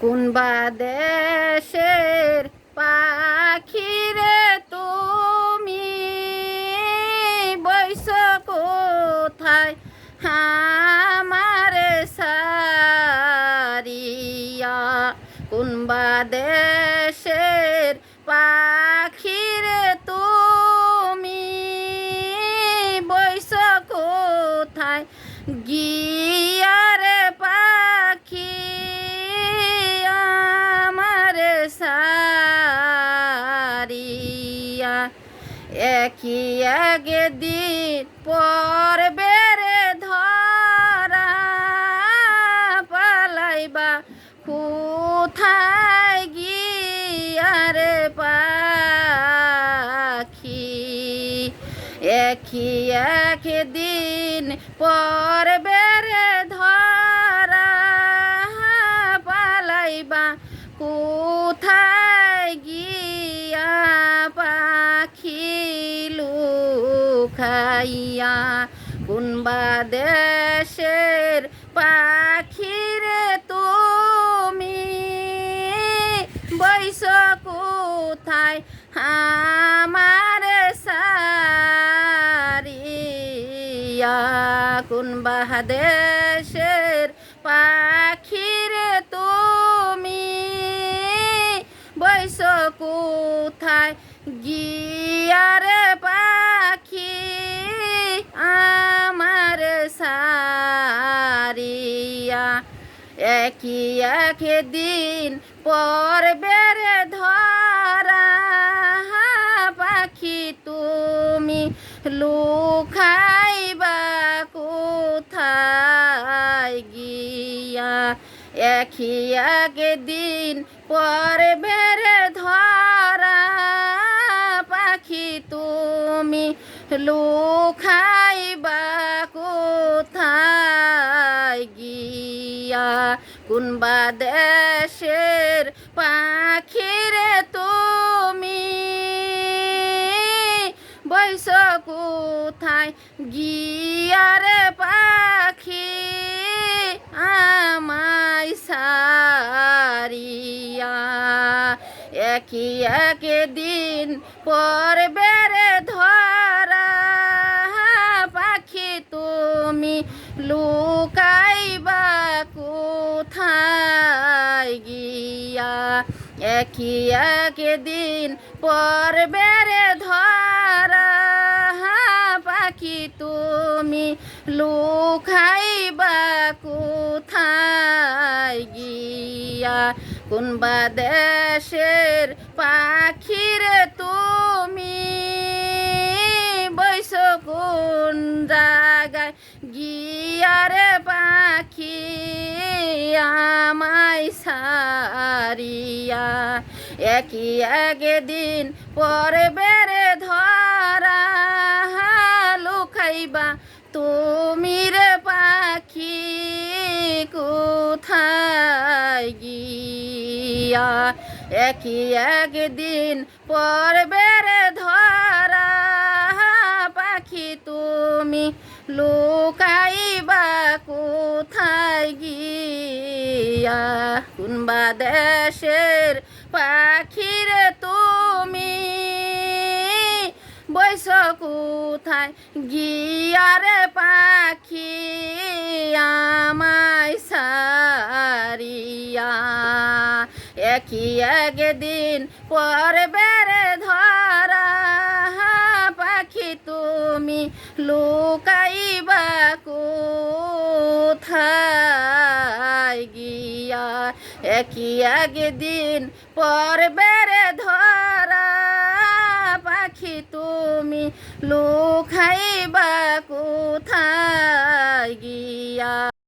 কোনবা দেশের পাখিরে তুমি বইস কোথায় আমারে সারিয়া। কোনবা দেশের পাখিরে তুমি বইস কোথায় গিয়ারে পাখি আমারে সারিয়া। একই আগে দিন পর বেড়ে ধরা পালাইবা কোথায় গিয়ারে পাখি। একই দিন পর বেড়ে ধরা পালাইবা কোথায় গিয়া পাখি লুকাইয়া। কোনবা দেশের পাখিরে তুমি বইস কোথায় আমারে সারিয়া। কোনবা দেশের পাখিরে তুমি বইস কোথায় গিয়ারে পাখি আমার সারিয়া। একই দিন পর বেড়ে ধরা পাখি তুমি লুকাইবা কোথায় গিয়া। একই দিন পর বেড়ে ধরা পাখি তুমি লুকাইবা কোথায় গিয়া। কোনবা দেশের পাখিরে তুমি বইস কোথায় গিয়ারে পাখি আমায় সারিয়া। একই দিন পর বেড়ে ধরা পাখি তুমি লুকাইবা কোথায় গিয়া। একই দিন পর বেড়ে ধরা পাখি তুমি লুকাইবা কোথায় গিয়া। কোনবা দেশের পাখিরে তুমি বইস কোন জায়গায় গিয়ারে পাখি আমায় সারিয়া। একই দিন পর বেড়ে ধরা লুকাইবা তুমি রে পাখি কোথায় গিয়া। একই দিন পর বেড়ে ধরা পাখি তুমি লুকাইবা কোথায় গিয়া। কোনবা দেশের পাখিরে তুমি বইস কোথায় গিয়ারে পাখি আমায় সারিয়া। একই দিন পর বেড়ে ধরা পাখি তুমি লুকাইবা কোথায় গিয়া। একই দিন পর বেড়ে ধরা পাখি তুমি লুকাইবা কোথায় গিয়া।